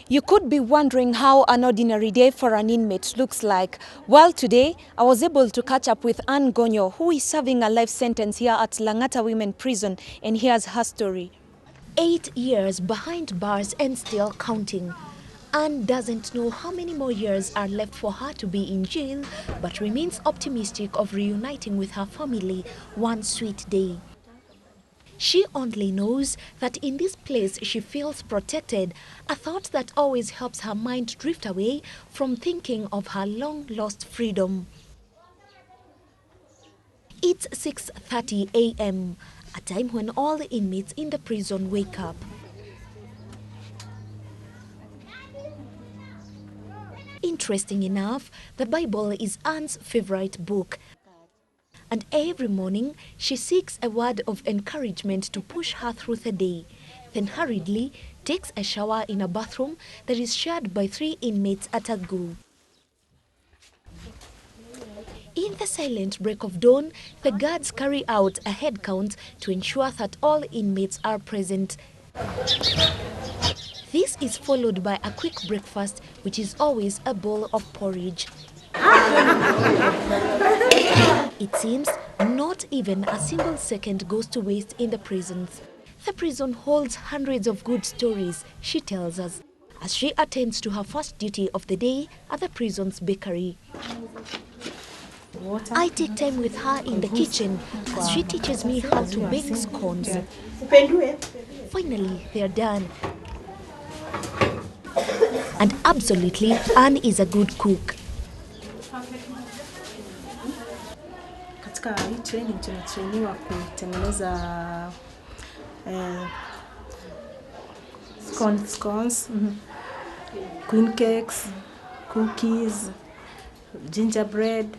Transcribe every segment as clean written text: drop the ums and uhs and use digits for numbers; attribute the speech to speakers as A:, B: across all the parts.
A: You could be wondering how an ordinary day for an inmate looks like. Well, today, I was able to catch up with Anne Gonyo, who is serving a life sentence here at Langata Women Prison, and here's her story.
B: 8 years behind bars and still counting. Anne doesn't know how many more years are left for her to be in jail, but remains optimistic of reuniting with her family one sweet day. She only knows that in this place she feels protected, a thought that always helps her mind drift away from thinking of her long-lost freedom. It's 6:30 a.m., a time when all the inmates in the prison wake up. Interesting enough, the Bible is Anne's favorite book. And every morning, she seeks a word of encouragement to push her through the day, then hurriedly takes a shower in a bathroom that is shared by 3 inmates at a go. In the silent break of dawn, the guards carry out a head count to ensure that all inmates are present. This is followed by a quick breakfast, which is always a bowl of porridge. It seems not even a single second goes to waste in the prisons. The prison holds hundreds of good stories, she tells us, as she attends to her first duty of the day at the prison's bakery. I take time with her in the kitchen as she teaches me how to bake scones. Finally, they're done. And absolutely, Anne is a good cook.
C: Katika hii training tunatrainiwa kutengeneza scones, queen cakes, cookies, gingerbread.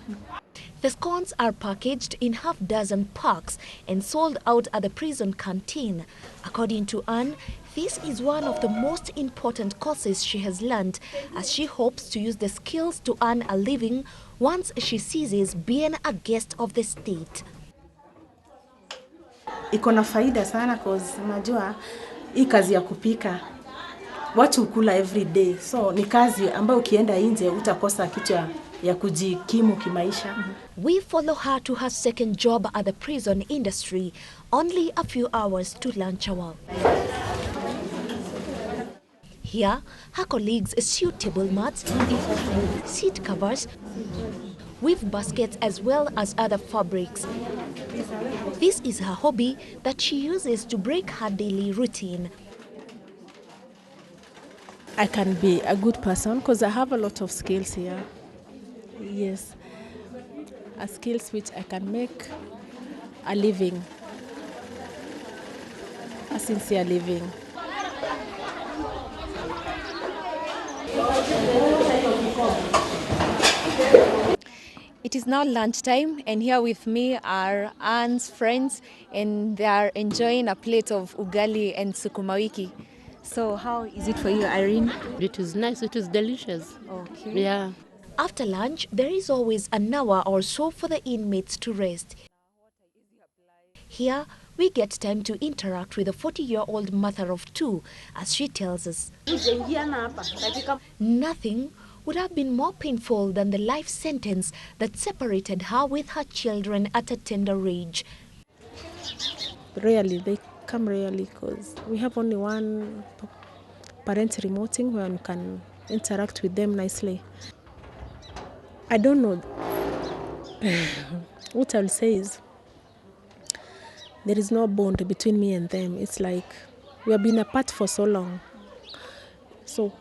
B: The scones are packaged in half-dozen packs and sold out at the prison canteen. According to Anne, this is one of the most important courses she has learned, as she hopes to use the skills to earn a living once she ceases being a guest of the state.
C: Iko na faida sana cause unajua hii kazi ya kupika watu hukula every day, so ni kazi ambayo ukienda nje utakosa kitu ya kujikimu kimaisha.
B: We follow her to her second job at the prison industry, only a few hours to lunch hour. Here, her colleagues sew table mats, seat covers, weave baskets as well as other fabrics. This is her hobby that she uses to break her daily routine.
C: I can be a good person because I have a lot of skills here. Yes, skills which I can make a living, a sincere living.
A: It is now lunchtime, and here with me are Anne's friends, and they are enjoying a plate of ugali and sukuma wiki. So how is it for you, Irene?
D: It is nice, it is delicious.
A: Okay.
D: Yeah.
B: After lunch, there is always an hour or so for the inmates to rest. Here, we get time to interact with a 40-year-old mother of 2, as she tells us. Nothing would have been more painful than the life sentence that separated her with her children at a tender age.
C: Rarely, they come rarely because we have only one parent remoting where we can interact with them nicely. I don't know. What I'll say is there is no bond between me and them. It's like we have been apart for so long. So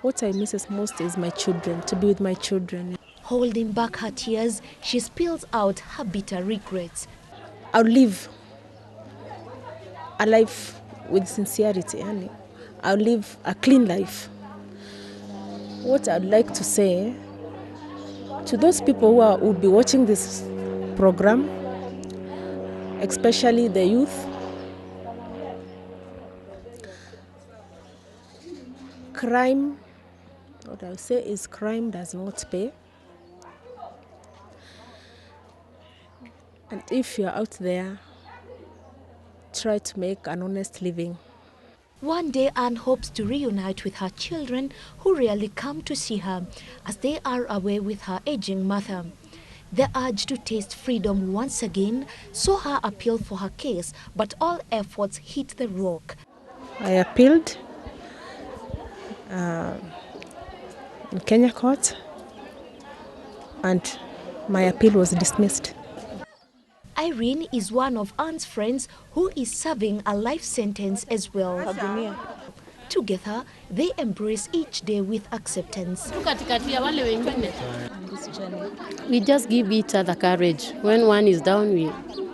C: what I miss most is my children, to be with my children.
B: Holding back her tears, she spills out her bitter regrets.
C: I'll live a life with sincerity, and I'll live a clean life. What I'd like to say to those people who will be watching this program, especially the youth, crime, what I would say is crime does not pay. And if you're out there, try to make an honest living.
B: One day Anne hopes to reunite with her children who rarely come to see her as they are away with her aging mother. The urge to taste freedom once again saw her appeal for her case, but all efforts hit the rock.
C: I appealed in Kenya court, and my appeal was dismissed.
B: Irene is one of Anne's friends who is serving a life sentence as well. Together, they embrace each day with acceptance.
D: We just give each other courage. When one is down,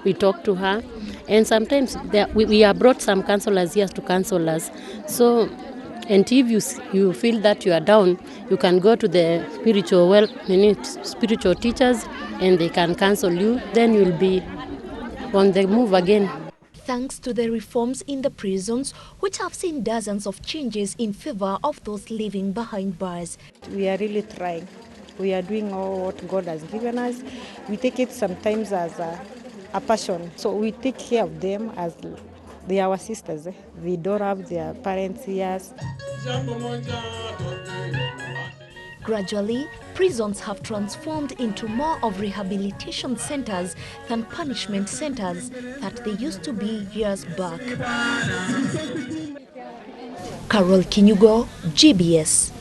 D: we talk to her. And sometimes we are brought some counselors here to counsel us. So, and if you feel that you are down, you can go to the spiritual teachers and they can counsel you. Then you'll be on the move again.
B: Thanks to the reforms in the prisons, which have seen dozens of changes in favor of those living behind bars.
E: We are really trying. We are doing all what God has given us. We take it sometimes as a passion. So we take care of them as they are our sisters. They don't have their parents here.
B: Gradually, prisons have transformed into more of rehabilitation centers than punishment centers that they used to be years back. Carol Kinyugo, GBS.